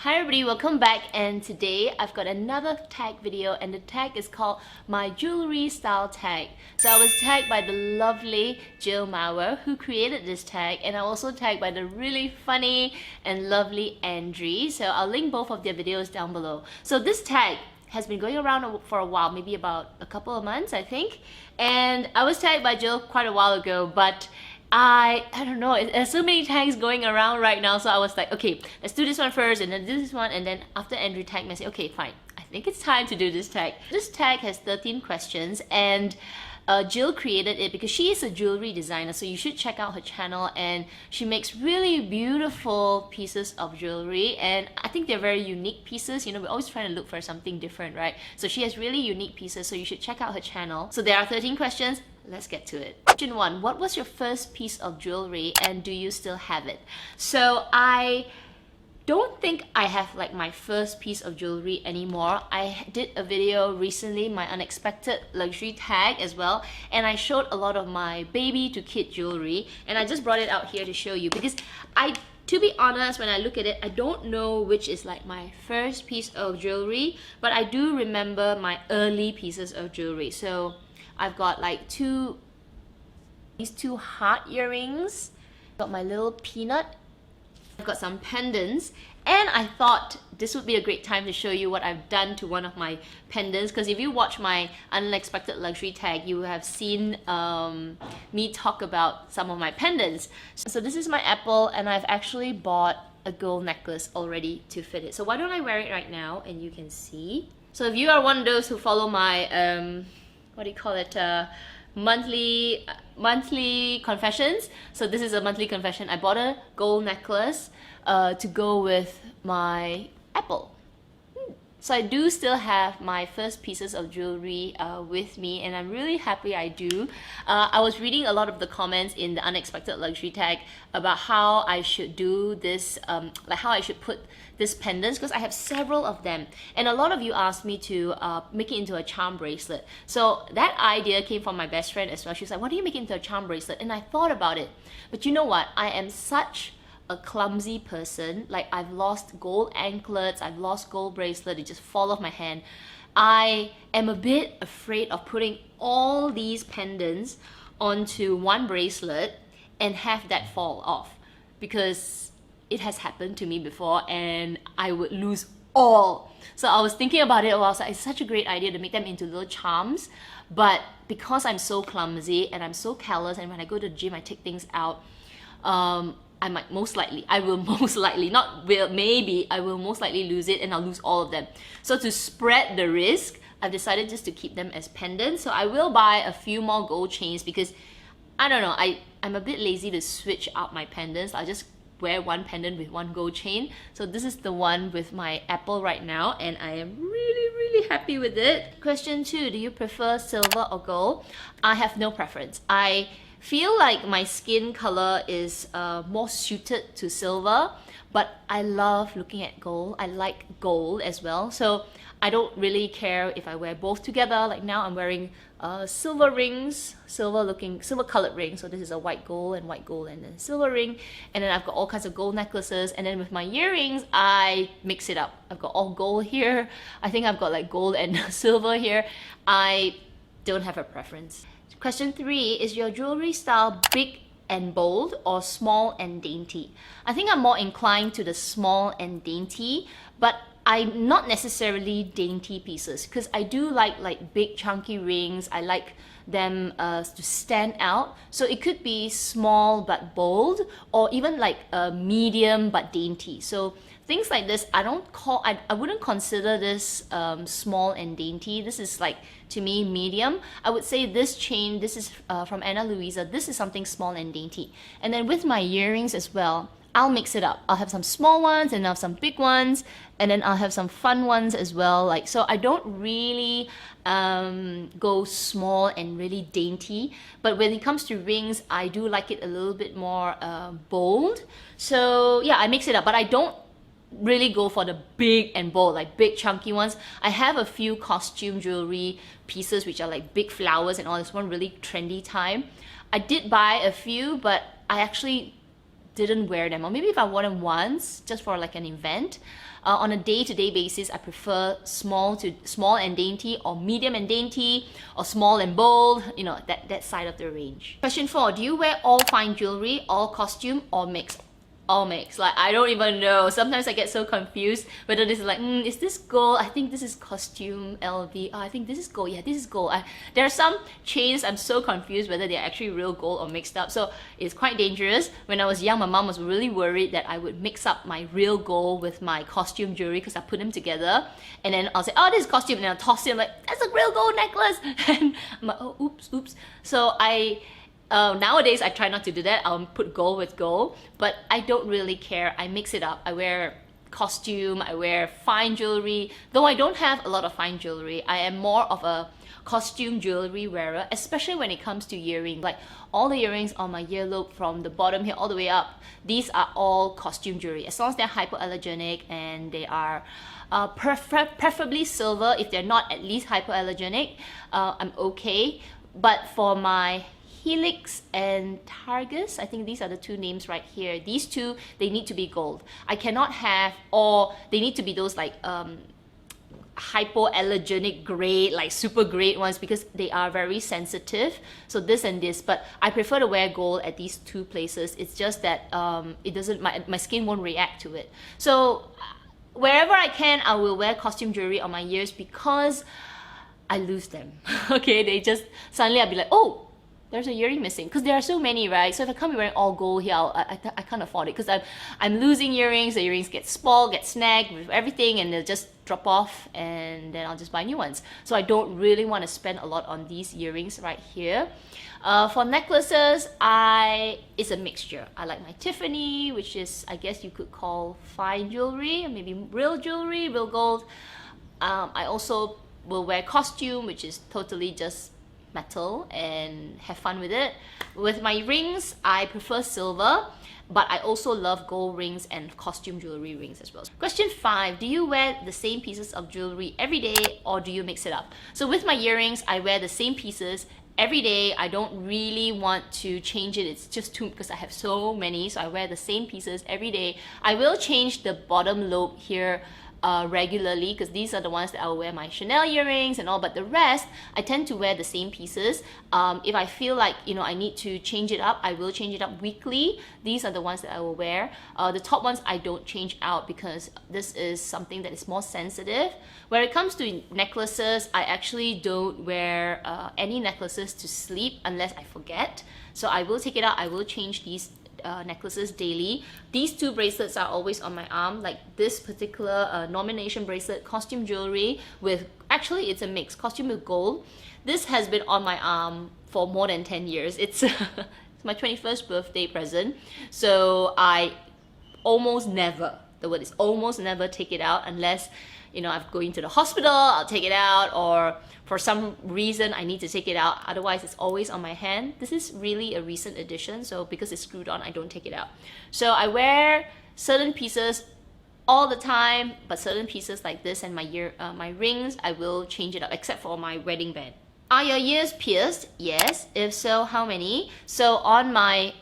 Hi everybody, welcome back, and today I've got another tag video, and the tag is called my jewelry style tag. So I was tagged by the lovely Jill Mauer who created this tag, and I'm also tagged by the really funny and lovely Andri. So I'll link both of their videos down below. So this tag has been going around for a while, maybe about a couple of months I think, and I was tagged by Jill quite a while ago, but I don't know, there's so many tags going around right now, so I was like, okay, let's do this one first, and then this one, and then after Andrew tagged me, I said, okay, fine, I think it's time to do this tag. This tag has 13 questions, and Jill created it because she is a jewelry designer, so you should check out her channel, and she makes really beautiful pieces of jewelry, and I think they're very unique pieces. You know, we're always trying to look for something different, right? So she has really unique pieces, so you should check out her channel. So there are 13 questions. Let's get to it. Question 1. What was your first piece of jewelry, and do you still have it? So I don't think I have like my first piece of jewelry anymore. I did a video recently, my unexpected luxury tag as well, and I showed a lot of my baby to kid jewelry, and I just brought it out here to show you because to be honest, when I look at it, I don't know which is like my first piece of jewelry, but I do remember my early pieces of jewelry. So I've got like these two heart earrings, got my little peanut, I've got some pendants, and I thought this would be a great time to show you what I've done to one of my pendants, because if you watch my unexpected luxury tag, you have seen me talk about some of my pendants. So this is my apple, and I've actually bought a gold necklace already to fit it. So why don't I wear it right now and you can see. So if you are one of those who follow my what do you call it, monthly confessions, so this is a monthly confession. I bought a gold necklace to go with my apple. So I do still have my first pieces of jewelry with me, and I'm really happy I do. I was reading a lot of the comments in the unexpected luxury tag about how I should do this, like how I should put this pendants, because I have several of them, and a lot of you asked me to make it into a charm bracelet. So that idea came from my best friend as well. She was like, why do you make it into a charm bracelet? And I thought about it, but you know what, I am such a clumsy person. Like, I've lost gold anklets, I've lost gold bracelet, it just fall off my hand. I am a bit afraid of putting all these pendants onto one bracelet and have that fall off, because it has happened to me before and I would lose all. So I was thinking about it, I was like, it's such a great idea to make them into little charms, but because I'm so clumsy and I'm so careless, and when I go to the gym I take things out, I will most likely, I will most likely lose it, and I'll lose all of them. So to spread the risk, I've decided just to keep them as pendants. So I will buy a few more gold chains because, I don't know, I'm a bit lazy to switch out my pendants. I'll just wear one pendant with one gold chain. So this is the one with my apple right now, and I am really happy with it. Question 2, do you prefer silver or gold? I have no preference. I feel like my skin color is more suited to silver, but I love looking at gold. I like gold as well, so I don't really care if I wear both together. Like now I'm wearing silver rings, silver colored rings. So this is a white gold and then silver ring, and then I've got all kinds of gold necklaces, and then with my earrings I mix it up. I've got all gold here, I think I've got like gold and silver here. I don't have a preference. Question 3, is your jewelry style big and bold or small and dainty? I think I'm more inclined to the small and dainty, but I'm not necessarily dainty pieces, because I do like big chunky rings. I like them to stand out. So it could be small but bold, or even like medium but dainty. So things like this, I wouldn't consider this small and dainty. This is like, to me, medium. I would say this chain, this is from Ana Luisa, this is something small and dainty. And then with my earrings as well, I'll mix it up. I'll have some small ones and I'll have some big ones, and then I'll have some fun ones as well. Like, so I don't really go small and really dainty, but when it comes to rings, I do like it a little bit more bold. So yeah, I mix it up, but I don't really go for the big and bold, like big chunky ones. I have a few costume jewelry pieces which are like big flowers and all. This one really trendy time. I did buy a few, but I actually didn't wear them, or maybe if I wore them once just for like an event. On a day-to-day basis, I prefer small and dainty, or medium and dainty, or small and bold, you know, that side of the range. Question 4, do you wear all fine jewelry, all costume, or mix? All mix. Like, I don't even know. Sometimes I get so confused whether this is like, is this gold? I think this is costume LV. Oh, I think this is gold. Yeah, this is gold. There are some chains I'm so confused whether they're actually real gold or mixed up. So it's quite dangerous. When I was young, my mom was really worried that I would mix up my real gold with my costume jewelry because I put them together. And then I'll say, oh, this is costume. And I'll toss it. I'm like, that's a real gold necklace. And I'm like, oh, oops. So nowadays, I try not to do that. I'll put gold with gold, but I don't really care. I mix it up. I wear costume, I wear fine jewelry. Though I don't have a lot of fine jewelry, I am more of a costume jewelry wearer, especially when it comes to earrings. Like all the earrings on my earlobe from the bottom here all the way up, these are all costume jewelry. As long as they're hypoallergenic and they are preferably silver. If they're not at least hypoallergenic, I'm okay. But for my Helix and Targus, I think these are the two names right here. These two, they need to be gold. I cannot have, or they need to be those like hypoallergenic grade, like super grade ones, because they are very sensitive. So this and this, but I prefer to wear gold at these two places. It's just that it doesn't, my skin won't react to it. So wherever I can, I will wear costume jewelry on my ears because I lose them. Okay, they just, suddenly I'll be like, oh, there's a earring missing, because there are so many, right? So if I can't be wearing all gold here, I can't afford it, because I'm losing earrings. The earrings get spoiled, get snagged with everything, and they'll just drop off, and then I'll just buy new ones. So I don't really want to spend a lot on these earrings right here. For necklaces, it's a mixture. I like my Tiffany, which is, I guess you could call fine jewelry, maybe real jewelry, real gold. I also will wear costume, which is totally just metal, and have fun with it. With my rings, I prefer silver, but I also love gold rings and costume jewelry rings as well. Question 5, do you wear the same pieces of jewelry every day, or do you mix it up? So with my earrings, I wear the same pieces every day. I don't really want to change it. It's just too, because I have so many, so I wear the same pieces every day. I will change the bottom lobe here regularly, because these are the ones that I will wear my Chanel earrings and all, but the rest I tend to wear the same pieces. If I feel like, you know, I need to change it up, I will change it up weekly. These are the ones that I will wear. The top ones I don't change out because this is something that is more sensitive. When it comes to necklaces, I actually don't wear any necklaces to sleep unless I forget. So I will take it out, I will change these necklaces daily. These two bracelets are always on my arm, like this particular nomination bracelet, costume jewelry with, actually it's a mix, costume with gold. This has been on my arm for more than 10 years. It's my 21st birthday present, so I almost never, the word is almost never, take it out unless, you know, I'm going to the hospital, I'll take it out, or for some reason I need to take it out. Otherwise, it's always on my hand. This is really a recent addition, so because it's screwed on, I don't take it out. So I wear certain pieces all the time, but certain pieces like this and my rings, I will change it up, except for my wedding band. Are your ears pierced? Yes. If so, how many? So on my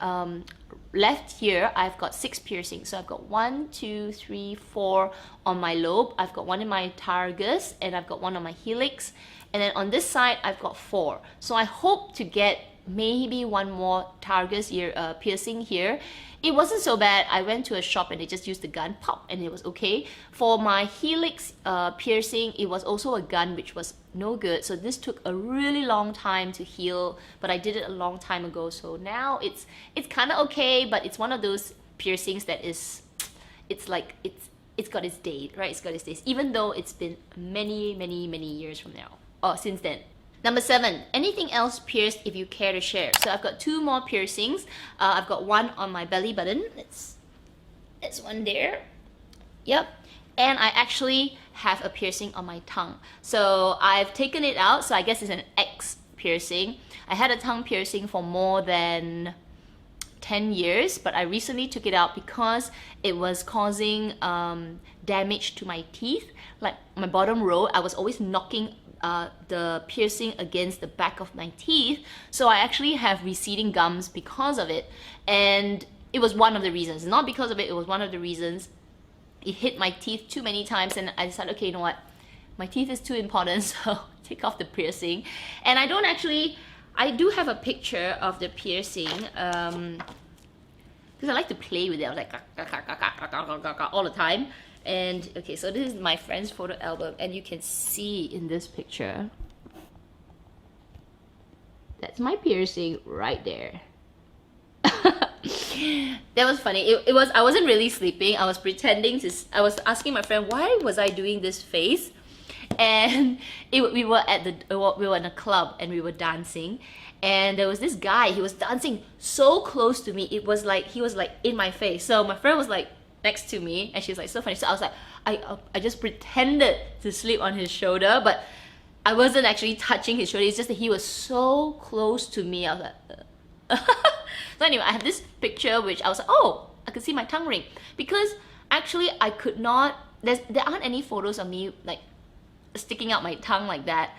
left here, I've got 6 piercings. So I've got 1, 2, 3, 4 on my lobe. I've got 1 in my targus, and I've got 1 on my helix. And then on this side, I've got 4. So I hope to get maybe 1 more targus ear piercing here. It wasn't so bad. I went to a shop and they just used the gun, pop, and it was okay. For my helix piercing, it was also a gun, which was no good. So this took a really long time to heal, but I did it a long time ago. So now it's kind of okay, but it's one of those piercings that is, it's like, it's got its date, right? It's got its days, even though it's been many, many, many years from now, or since then. Number 7, anything else pierced if you care to share? So I've got 2 more piercings. I've got 1 on my belly button. It's one there. Yep. And I actually have a piercing on my tongue. So I've taken it out. So I guess it's an X piercing. I had a tongue piercing for more than 10 years, but I recently took it out because it was causing damage to my teeth. Like my bottom row, I was always knocking the piercing against the back of my teeth, so I actually have receding gums because of it. And it was one of the reasons. Not because of it, it was one of the reasons. It hit my teeth too many times, and I decided, okay, you know what? My teeth is too important, so take off the piercing. And I don't actually, I do have a picture of the piercing, because I like to play with it. I was like all the time. And okay, so this is my friend's photo album, and you can see in this picture, that's my piercing right there. That was funny. It was, I wasn't really sleeping. I was pretending to, I was asking my friend, why was I doing this face? And we were in a club and we were dancing, and there was this guy. He was dancing so close to me. It was like he was like in my face. So my friend was like next to me, and she's like, so funny. So I was like, I just pretended to sleep on his shoulder, but I wasn't actually touching his shoulder. It's just that he was so close to me. I was like, so anyway, I have this picture which I was like, oh, I could see my tongue ring, because actually I could not. There aren't any photos of me like sticking out my tongue like that.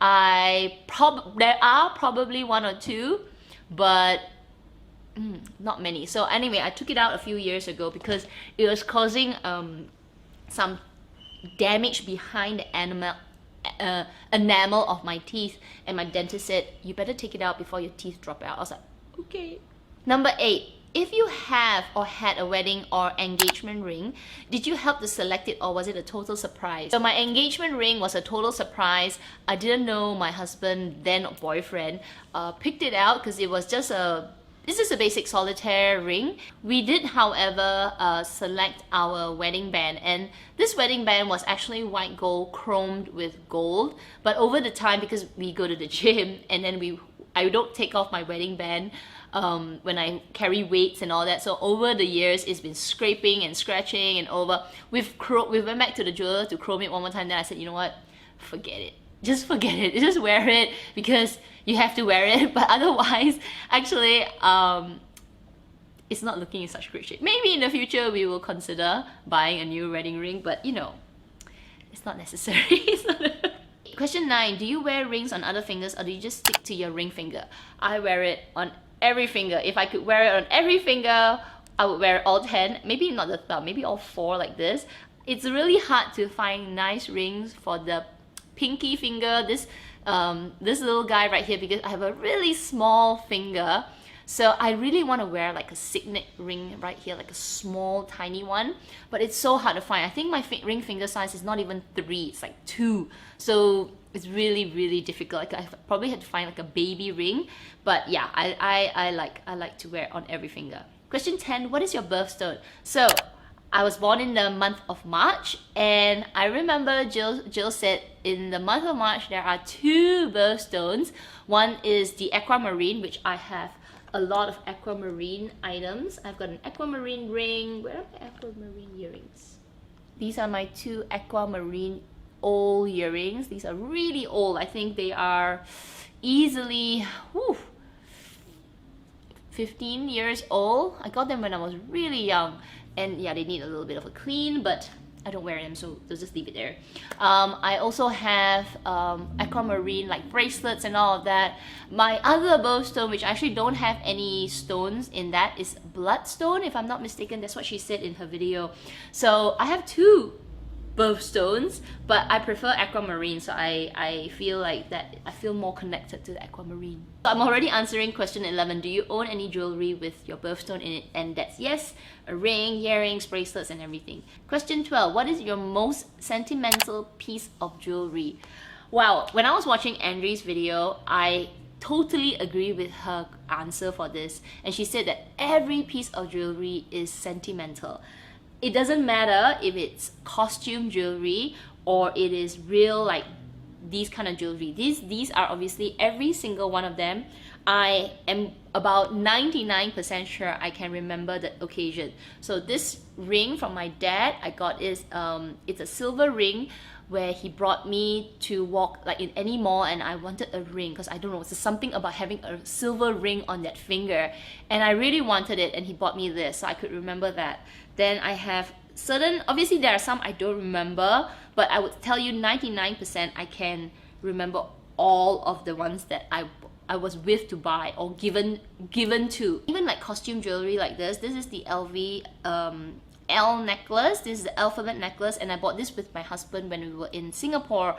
There are probably one or two, but not many. So anyway, I took it out a few years ago because it was causing some damage behind the enamel of my teeth, and my dentist said, you better take it out before your teeth drop out. I was like, okay. Number 8. If you have or had a wedding or engagement ring, did you help to select it, or was it a total surprise? So my engagement ring was a total surprise. I didn't know my husband, then boyfriend, picked it out because it was just this is a basic solitaire ring. We did, however, select our wedding band, and this wedding band was actually white gold chromed with gold. But over the time, because we go to the gym, and then I don't take off my wedding band when I carry weights and all that. So over the years, it's been scraping and scratching and over. We went back to the jeweler to chrome it one more time. Then I said, you know what? Forget it. Just forget it. Just wear it because you have to wear it. But otherwise, actually, it's not looking in such great shape. Maybe in the future we will consider buying a new wedding ring, but you know, it's not necessary. It's not Question 9. Do you wear rings on other fingers, or do you just stick to your ring finger? I wear it on every finger. If I could wear it on every finger, I would wear all 10. Maybe not the thumb, maybe all 4 like this. It's really hard to find nice rings for the pinky finger, this little guy right here, because I have a really small finger. So I really want to wear like a signet ring right here, like a small tiny one, but it's so hard to find. I think my ring finger size is not even 3, it's like 2. So it's really difficult. Like I probably had to find like a baby ring, but yeah, I like to wear it on every finger. Question 10. What is your birthstone? So I was born in the month of March, and I remember Jill said in the month of March there are 2 birthstones. One is the aquamarine, which I have a lot of aquamarine items. I've got an aquamarine ring. Where are my aquamarine earrings? These are my 2 aquamarine old earrings. These are really old. I think they are easily 15 years old. I got them when I was really young, and yeah, they need a little bit of a clean, but I don't wear them, so they'll just leave it there. I also have aquamarine like bracelets and all of that. My other birthstone, which I actually don't have any stones in that, is bloodstone, if I'm not mistaken. That's what she said in her video. So I have 2 birthstones, but I prefer aquamarine, so I feel like that I feel more connected to the aquamarine. So I'm already answering question 11. Do you own any jewelry with your birthstone in it? And that's yes, a ring, earrings, bracelets, and everything. Question 12. What is your most sentimental piece of jewelry? Wow, when I was watching Andri's video, I totally agree with her answer for this, and she said that every piece of jewelry is sentimental. It doesn't matter if it's costume jewelry or it is real, like these kind of jewelry. These are obviously every single one of them. I am about 99% sure I can remember the occasion. So this ring from my dad, I got is it's a silver ring where he brought me to walk like in any mall, and I wanted a ring because I don't know, it's something about having a silver ring on that finger, and I really wanted it, and he bought me this, so I could remember that. Then I have certain, obviously there are some I don't remember, but I would tell you 99% I can remember all of the ones that I I was with to buy or given to. Even like costume jewelry like this. This is the LV L necklace. This is the alphabet necklace, and I bought this with my husband when we were in Singapore.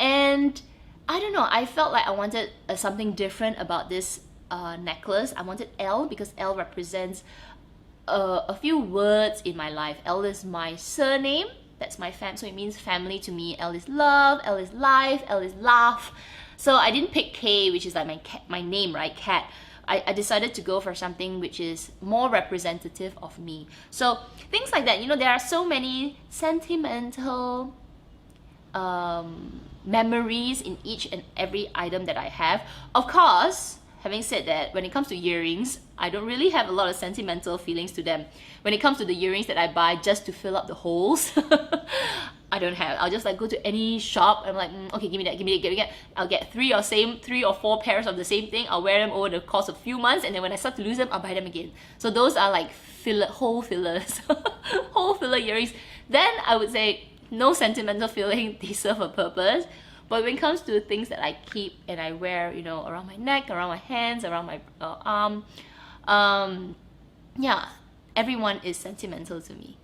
And I don't know, I felt like I wanted something different about this necklace. I wanted L because L represents a few words in my life. L is my surname. That's my fam, so it means family to me. L is love, L is life, L is laugh. So I didn't pick K, which is like my name, right? Cat. I decided to go for something which is more representative of me. So things like that, you know, there are so many sentimental memories in each and every item that I have. Of course, having said that, when it comes to earrings, I don't really have a lot of sentimental feelings to them. When it comes to the earrings that I buy just to fill up the holes, I don't have. I'll just like go to any shop. I'm like, okay, give me that, give me that, give me that. I'll get three or four pairs of the same thing. I'll wear them over the course of a few months, and then when I start to lose them, I'll buy them again. So those are like hole fillers, hole filler earrings. Then I would say no sentimental feeling. They serve a purpose. But when it comes to things that I keep and I wear, you know, around my neck, around my hands, around my arm, yeah, everyone is sentimental to me.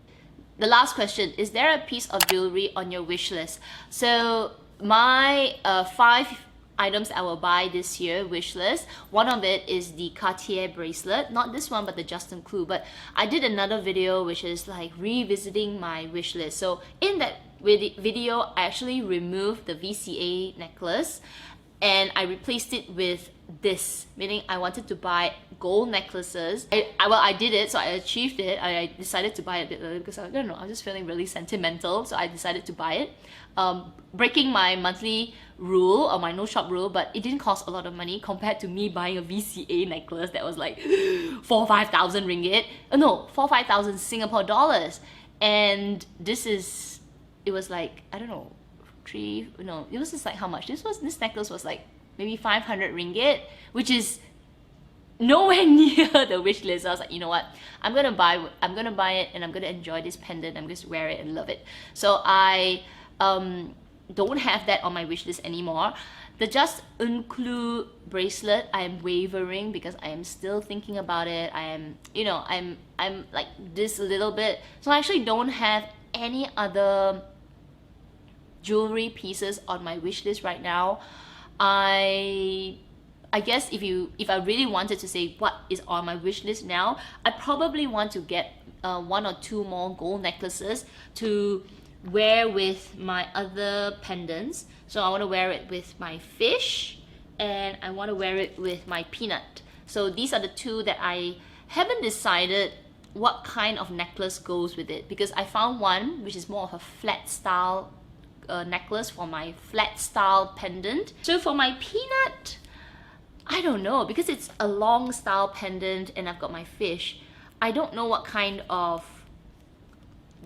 The last question, is there a piece of jewelry on your wish list? So my 5 items I will buy this year wish list, one of it is the Cartier bracelet, not this one but the Justin Clue. But I did another video which is like revisiting my wish list. So in that video I actually removed the VCA necklace and I replaced it with this, meaning I wanted to buy gold necklaces. Well, I did it, so I achieved it. I decided to buy it a bit early because I don't know, I was just feeling really sentimental, so I decided to buy it. Breaking my monthly rule or my no shop rule, but it didn't cost a lot of money compared to me buying a VCA necklace that was like 4,000-5,000 ringgit. No, 4,000-5,000 Singapore dollars. And this is, it was like, I don't know, it was just like how much? This necklace was like maybe 500 ringgit, which is nowhere near the wish list. I was like, you know what? I'm gonna buy it and I'm gonna enjoy this pendant. I'm just wear it and love it. So I don't have that on my wish list anymore. The Just Clue bracelet, I am wavering because I am still thinking about it. I am, you know, I'm like this a little bit. So I actually don't have any other jewelry pieces on my wish list right now. I guess if I really wanted to say what is on my wish list now, I probably want to get 1 or 2 more gold necklaces to wear with my other pendants. So I want to wear it with my fish and I want to wear it with my peanut. So these are the 2 that I haven't decided what kind of necklace goes with it, because I found one which is more of a flat style necklace for my flat style pendant. So for my peanut, I don't know, because it's a long style pendant and I've got my fish. I don't know what kind of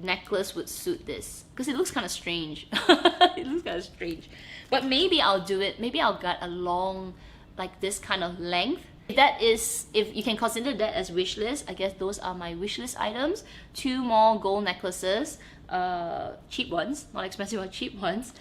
necklace would suit this because it looks kind of strange. It looks kind of strange, but maybe I'll do it. Maybe I'll get a long, like this kind of length. If you can consider that as wish list, I guess those are my wish list items. 2 more gold necklaces, cheap ones, not expensive ones, cheap ones,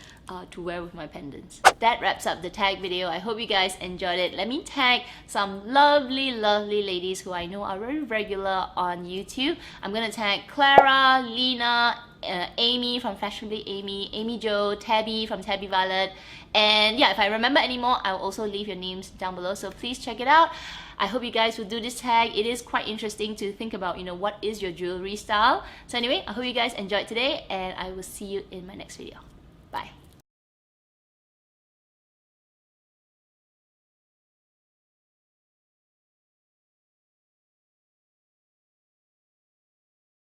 to wear with my pendants. That wraps up the tag video. I hope you guys enjoyed it. Let me tag some lovely ladies who I know are very regular on YouTube. I'm gonna tag Clara, Lena, Amy from FashionablyAmy, AimeeJo, Tabby from TabbyViolet, and yeah, if I remember any more, I'll also leave your names down below, so please check it out. I hope you guys will do this tag. It is quite interesting to think about, you know, what is your jewelry style. So anyway, I hope you guys enjoyed today and I will see you in my next video.